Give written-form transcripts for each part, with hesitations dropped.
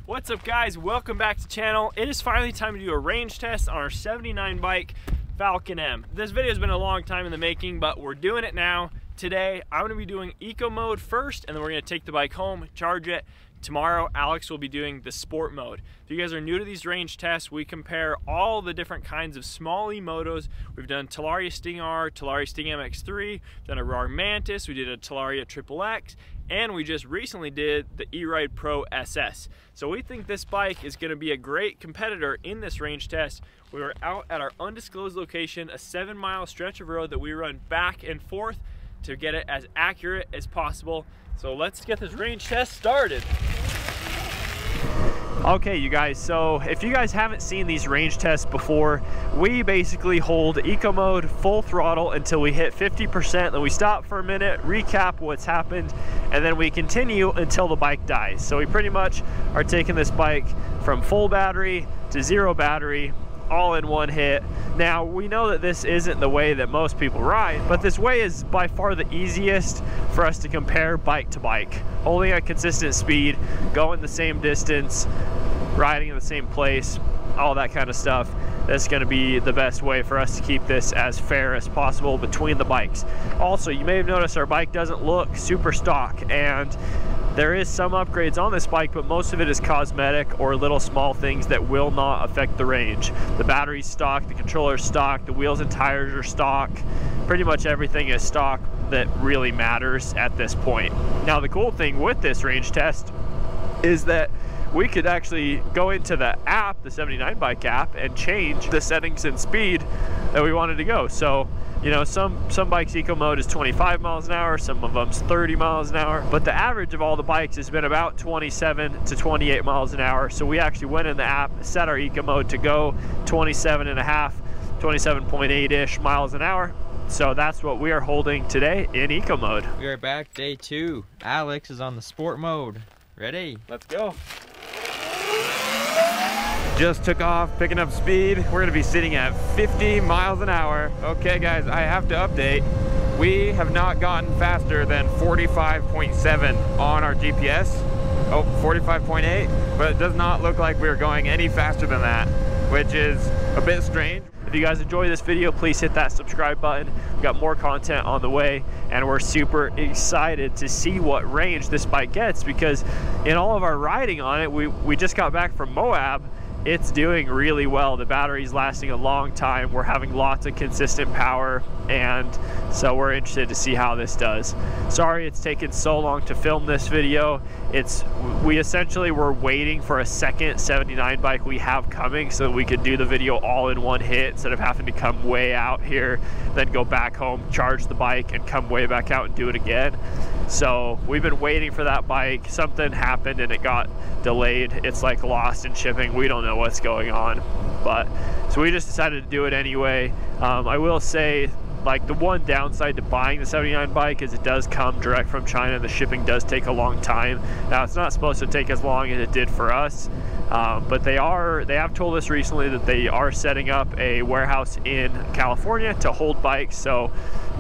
What's up guys, welcome back to the channel. It is finally time to do a range test on our 79 bike Falcon M. This video has been a long time in the making, but we're doing it now. Today I'm going to be doing eco mode first, and then we're going to take the bike home, charge it. Tomorrow Alex will be doing the sport mode. If you guys are new to these range tests, we compare all the different kinds of small E-Motos. We've done Talaria Sting R, Talaria Sting MX3, we've done a RAR Mantis, we did a Talaria XXX, and we just recently did the E-Ride Pro SS. So we think this bike is going to be a great competitor in this range test. We were out at our undisclosed location, a 7-mile stretch of road that we run back and forth to get it as accurate as possible. So let's get this range test started. Okay, you guys, so if you guys haven't seen these range tests before, we basically hold eco mode full throttle until we hit 50%, then we stop for a minute, recap what's happened, and then we continue until the bike dies. So we pretty much are taking this bike from full battery to zero battery, all in one hit. Now, we know that this isn't the way that most people ride, but this way is by far the easiest for us to compare bike to bike. Holding a consistent speed, going the same distance, riding in the same place, all that kind of stuff. That's going to be the best way for us to keep this as fair as possible between the bikes. Also, you may have noticed our bike doesn't look super stock, and there is some upgrades on this bike, but most of it is cosmetic or little small things that will not affect the range. The battery's stock, the controller's stock, the wheels and tires are stock. Pretty much everything is stock that really matters at this point. Now, the cool thing with this range test is that we could actually go into the app, the 79 bike app, and change the settings and speed that we wanted to go. So, you know, some bikes eco mode is 25 miles an hour, some of them's 30 miles an hour, but the average of all the bikes has been about 27 to 28 miles an hour. So we actually went in the app, set our eco mode to go 27.8-ish miles an hour. So that's what we are holding today in eco mode. We are back, day 2. Alex is on the sport mode. Ready? Let's go. Just took off, picking up speed. We're gonna be sitting at 50 miles an hour. Okay guys, I have to update. We have not gotten faster than 45.7 on our GPS. Oh, 45.8, but it does not look like we're going any faster than that, which is a bit strange. If you guys enjoy this video, please hit that subscribe button. We've got more content on the way, and we're super excited to see what range this bike gets, because in all of our riding on it, we just got back from Moab. It's doing really well. The battery's lasting a long time. We're having lots of consistent power, and so we're interested to see how this does. Sorry it's taken so long to film this video. We essentially were waiting for a second 79 bike we have coming so that we could do the video all in one hit instead of having to come way out here, then go back home, charge the bike, and come way back out and do it again. So we've been waiting for that bike. Something happened and it got delayed. It's like lost in shipping. We don't know what's going on, but so we just decided to do it anyway. I will say, like, the one downside to buying the 79 bike is it does come direct from China, and the shipping does take a long time. Now, it's not supposed to take as long as it did for us, but they have told us recently that they are setting up a warehouse in California to hold bikes. So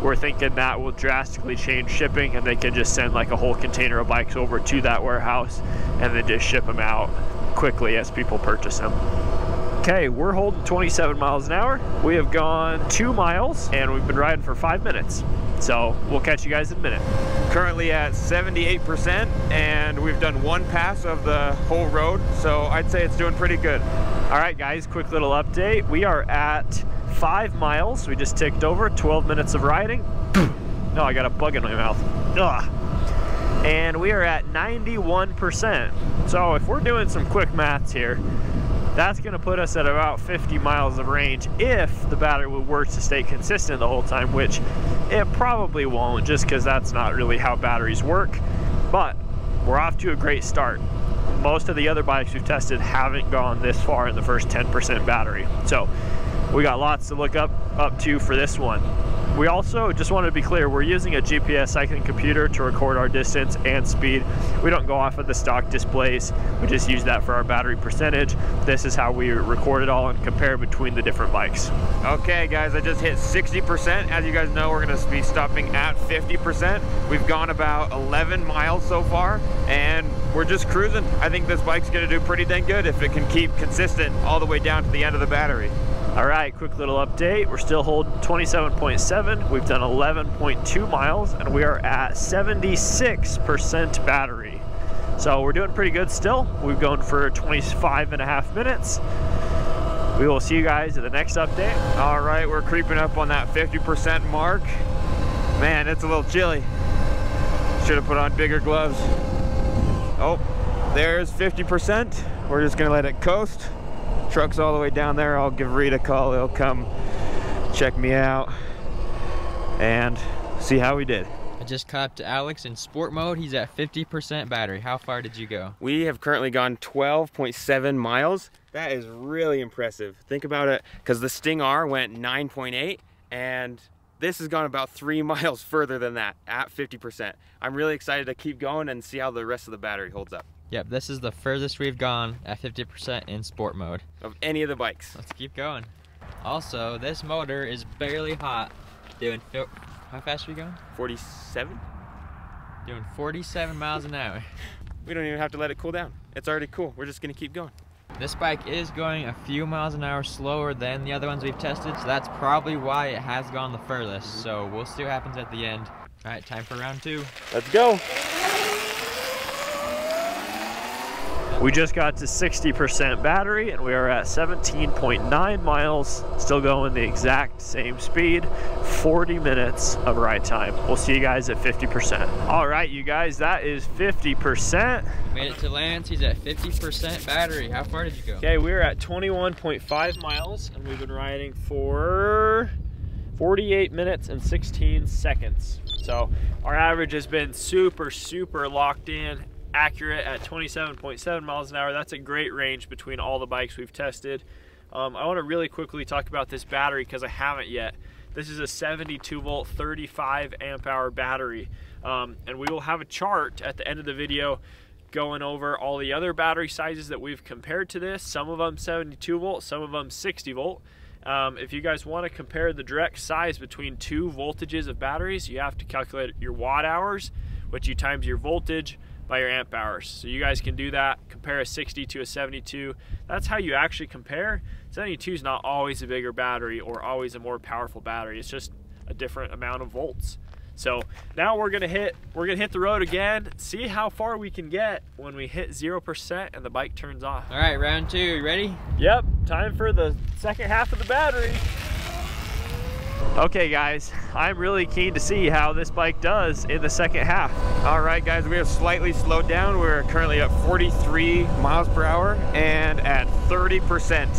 we're thinking that will drastically change shipping, and they can just send like a whole container of bikes over to that warehouse and then just ship them out quickly as people purchase them. Okay, we're holding 27 miles an hour. We have gone 2 miles and we've been riding for 5 minutes. So we'll catch you guys in a minute. Currently at 78%, and we've done 1 pass of the whole road, so I'd say it's doing pretty good. All right guys, quick little update. We are at 5 miles. We just ticked over 12 minutes of riding. No, I got a bug in my mouth. Ugh. And we are at 91%. So if we're doing some quick maths here, that's going to put us at about 50 miles of range if the battery were to stay consistent the whole time, which it probably won't, just because that's not really how batteries work. But we're off to a great start. Most of the other bikes we've tested haven't gone this far in the first 10% battery. So we got lots to look up to for this one. We also just wanted to be clear, we're using a GPS cycling computer to record our distance and speed. We don't go off of the stock displays. We just use that for our battery percentage. This is how we record it all and compare between the different bikes. Okay guys, I just hit 60%. As you guys know, we're gonna be stopping at 50%. We've gone about 11 miles so far and we're just cruising. I think this bike's gonna do pretty dang good if it can keep consistent all the way down to the end of the battery. All right, quick little update. We're still holding 27.7. We've done 11.2 miles and we are at 76% battery. So we're doing pretty good still. We've gone for 25.5 minutes. We will see you guys at the next update. All right, we're creeping up on that 50% mark. Man, it's a little chilly. Should have put on bigger gloves. Oh, there's 50%. We're just gonna let it coast. Truck's all the way down there. I'll give Reed a call. He'll come check me out and see how we did. I just caught up to Alex in sport mode. He's at 50% battery. How far did you go? We have currently gone 12.7 miles. That is really impressive. Think about it, because the Sting R went 9.8 and this has gone about 3 miles further than that at 50%. I'm really excited to keep going and see how the rest of the battery holds up. Yep, this is the furthest we've gone at 50% in sport mode. Of any of the bikes. Let's keep going. Also, this motor is barely hot. How fast are we going? 47? Doing 47 miles an hour. We don't even have to let it cool down. It's already cool. We're just gonna keep going. This bike is going a few miles an hour slower than the other ones we've tested, so that's probably why it has gone the furthest. So we'll see what happens at the end. All right, time for round 2. Let's go. We just got to 60% battery and we are at 17.9 miles, still going the exact same speed, 40 minutes of ride time. We'll see you guys at 50%. All right, you guys, that is 50%. Made it to Lance, he's at 50% battery. How far did you go? Okay, we're at 21.5 miles and we've been riding for 48 minutes and 16 seconds. So our average has been super locked in, accurate at 27.7 miles an hour. That's a great range between all the bikes we've tested. I want to really quickly talk about this battery because I haven't yet. This is a 72 volt 35 amp hour battery, and we will have a chart at the end of the video going over all the other battery sizes that we've compared to this. Some of them 72 volt, some of them 60 volt. If you guys want to compare the direct size between two voltages of batteries, you have to calculate your watt hours, which you times your voltage by your amp hours. So you guys can do that, compare a 60 to a 72. That's how you actually compare. 72 is not always a bigger battery or always a more powerful battery. It's just a different amount of volts. So now we're gonna hit the road again, see how far we can get when we hit 0% and the bike turns off. All right, round 2, you ready? Yep, time for the second half of the battery. Okay guys, I'm really keen to see how this bike does in the second half. All right guys, we have slightly slowed down. We're currently at 43 miles per hour and at 30%.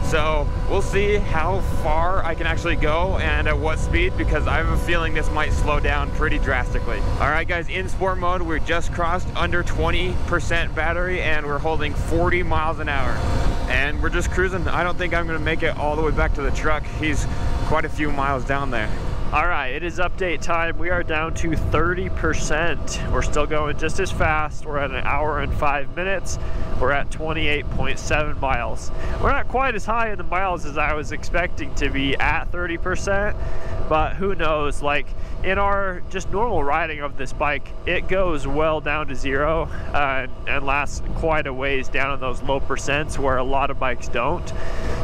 So we'll see how far I can actually go and at what speed, because I have a feeling this might slow down pretty drastically. All right guys, in sport mode, we just crossed under 20% battery and we're holding 40 miles an hour. And we're just cruising. I don't think I'm gonna make it all the way back to the truck. He's quite a few miles down there. All right, it is update time. We are down to 30%. We're still going just as fast. We're at 1 hour and 5 minutes. We're at 28.7 miles. We're not quite as high in the miles as I was expecting to be at 30%, but who knows, like in our just normal riding of this bike, it goes well down to 0 and lasts quite a ways down in those low percents where a lot of bikes don't.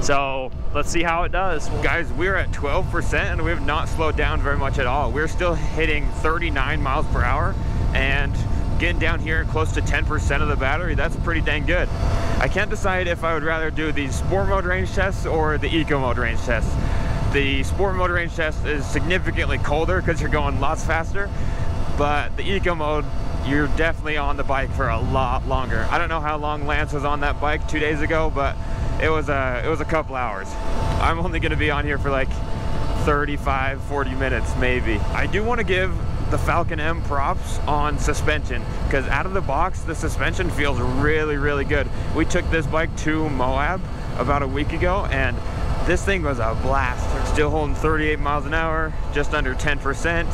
So let's see how it does. Guys, we're at 12% and we have not slowed down very much at all. We're still hitting 39 miles per hour and getting down here close to 10% of the battery. That's pretty dang good. I can't decide if I would rather do the sport mode range tests or the eco mode range tests. The sport mode range test is significantly colder because you're going lots faster, but the eco mode, you're definitely on the bike for a lot longer. I don't know how long Lance was on that bike 2 days ago, but it was a couple hours. I'm only gonna be on here for like 35, 40 minutes maybe. I do want to give the Falcon M props on suspension, because out of the box the suspension feels really good. We took this bike to Moab about a week ago and This thing was a blast. We're still holding 38 miles an hour, just under 10%.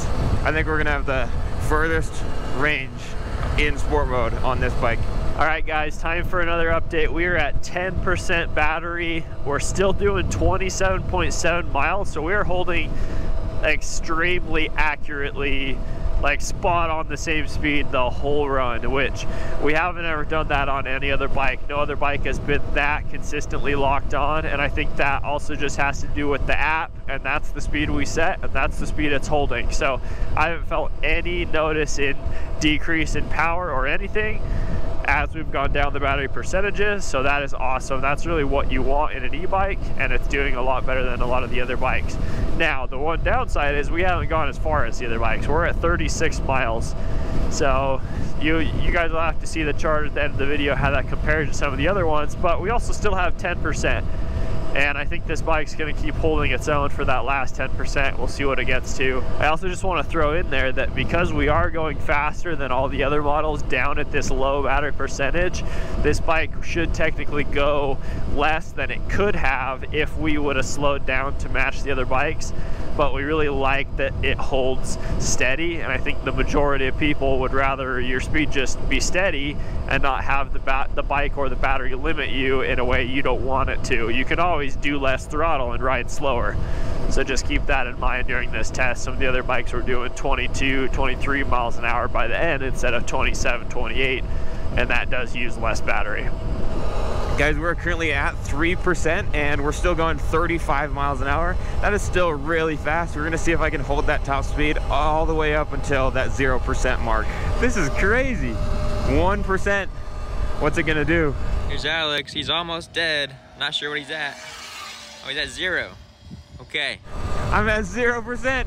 I think we're gonna have the furthest range in sport mode on this bike. All right guys, time for another update. We are at 10% battery. We're still doing 27.7 miles, so we're holding extremely accurately, like spot on the same speed the whole run, which we haven't ever done that on any other bike. No other bike has been that consistently locked on, and I think that also just has to do with the app, and that's the speed we set, and that's the speed it's holding. So I haven't felt any notice in decrease in power or anything as we've gone down the battery percentages, so that is awesome. That's really what you want in an e-bike, and it's doing a lot better than a lot of the other bikes. Now, the one downside is we haven't gone as far as the other bikes. We're at 36 miles. So you guys will have to see the chart at the end of the video how that compares to some of the other ones, but we also still have 10%. And I think this bike's gonna keep holding its own for that last 10%. We'll see what it gets to. I also just wanna throw in there that because we are going faster than all the other models down at this low battery percentage, this bike should technically go less than it could have if we would have slowed down to match the other bikes. But we really like that it holds steady, and I think the majority of people would rather your speed just be steady and not have the bike or the battery limit you in a way you don't want it to. You can always do less throttle and ride slower. So just keep that in mind during this test. Some of the other bikes were doing 22, 23 miles an hour by the end instead of 27, 28, and that does use less battery. Guys, we're currently at 3% and we're still going 35 miles an hour. That is still really fast. We're gonna see if I can hold that top speed all the way up until that 0% mark. This is crazy. 1%, what's it gonna do? Here's Alex, he's almost dead. Not sure what he's at. Oh, he's at 0. Okay. I'm at 0%.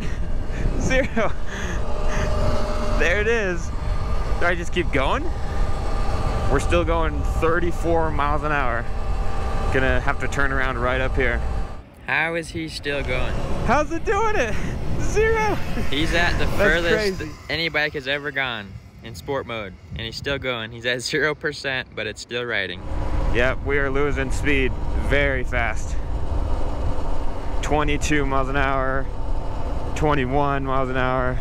0. There it is. Do I just keep going? We're still going 34 miles an hour. Gonna have to turn around right up here. How is he still going? How's it doing it? 0. He's at the furthest crazy. any bike has ever gone in sport mode, and he's still going. He's at 0%, but it's still riding. Yep, we are losing speed very fast. 22 miles an hour, 21 miles an hour.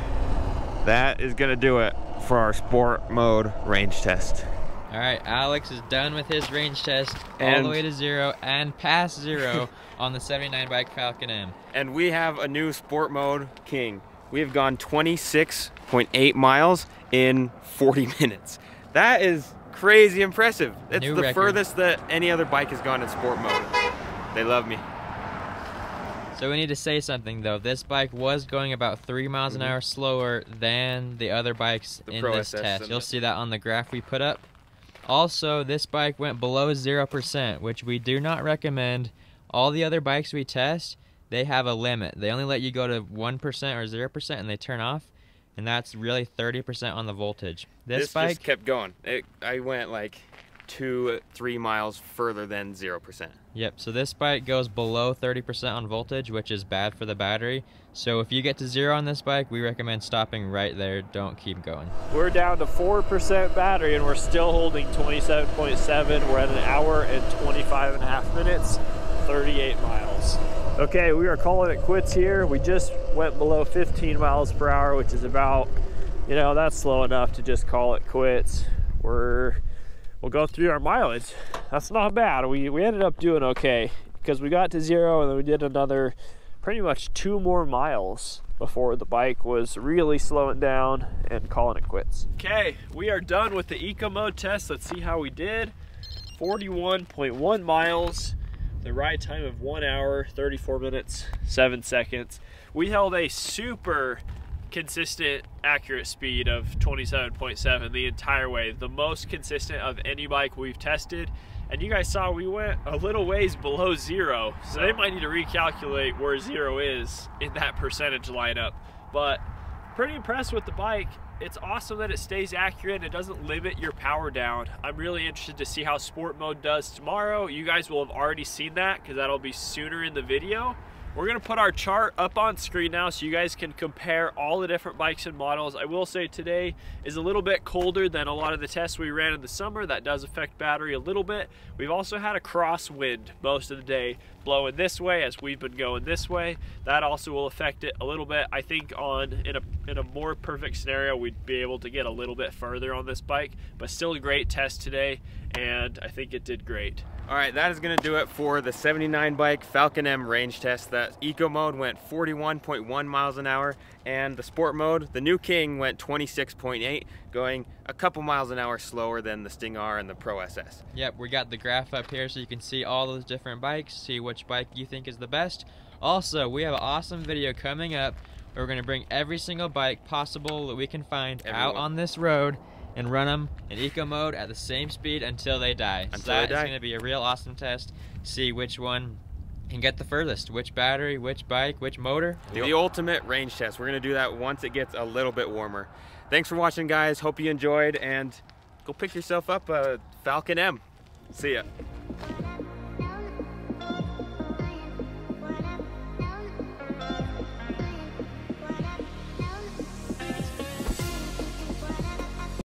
That is gonna do it for our sport mode range test. All right, Alex is done with his range test all the way to 0 and past 0 on the 79 bike Falcon M. And we have a new sport mode king. We have gone 26.8 miles in 40 minutes. That is crazy impressive. It's New the record. furthest that any other bike has gone in sport mode. They love me. So we need to say something though. This bike was going about 3 miles an hour slower than the other bikes in this test. You'll see that on the graph we put up. Also, this bike went below 0%, which we do not recommend. All the other bikes we test, they have a limit. They only let you go to 1% or 0% and they turn off, and that's really 30% on the voltage. This bike just kept going. I went like 2-3 miles further than 0%. Yep, so this bike goes below 30% on voltage, which is bad for the battery. So if you get to 0 on this bike, we recommend stopping right there. Don't keep going. We're down to 4% battery and we're still holding 27.7. We're at an hour and 25.5 minutes, 38 miles. Okay, we are calling it quits here. We just went below 15 miles per hour, which is about, you know, that's slow enough to just call it quits. We'll go through our mileage. That's not bad. We ended up doing okay because we got to 0 and then we did another pretty much 2 more miles before the bike was really slowing down and calling it quits. Okay, we are done with the eco mode test. Let's see how we did. 41.1 miles, the ride time of 1 hour, 34 minutes, 7 seconds. We held a super consistent accurate speed of 27.7 the entire way, the most consistent of any bike we've tested. And you guys saw we went a little ways below 0, so they might need to recalculate where 0 is in that percentage lineup. But pretty impressed with the bike. It's awesome that it stays accurate and it doesn't limit your power down. I'm really interested to see how sport mode does tomorrow. You guys will have already seen that because that'll be sooner in the video. We're gonna put our chart up on screen now so you guys can compare all the different bikes and models. I will say today is a little bit colder than a lot of the tests we ran in the summer. That does affect battery a little bit. We've also had a crosswind most of the day blowing this way as we've been going this way. That also will affect it a little bit. I think in a more perfect scenario, we'd be able to get a little bit further on this bike, but still a great test today, and I think it did great. All right, that is gonna do it for the 79 bike Falcon M range test. That eco mode went 41.1 miles an hour, and the sport mode, the new King, went 26.8, going a couple miles an hour slower than the Sting R and the Pro SS. Yep, we got the graph up here so you can see all those different bikes, see which bike you think is the best. Also, we have an awesome video coming up where we're gonna bring every single bike possible that we can find out on this road and run them in eco mode at the same speed until they die. So that is going to be a real awesome test. See which one can get the furthest, which battery, which bike, which motor. The ultimate range test. We're going to do that once it gets a little bit warmer. Thanks for watching, guys. Hope you enjoyed, and go pick yourself up a Falcon M. See ya.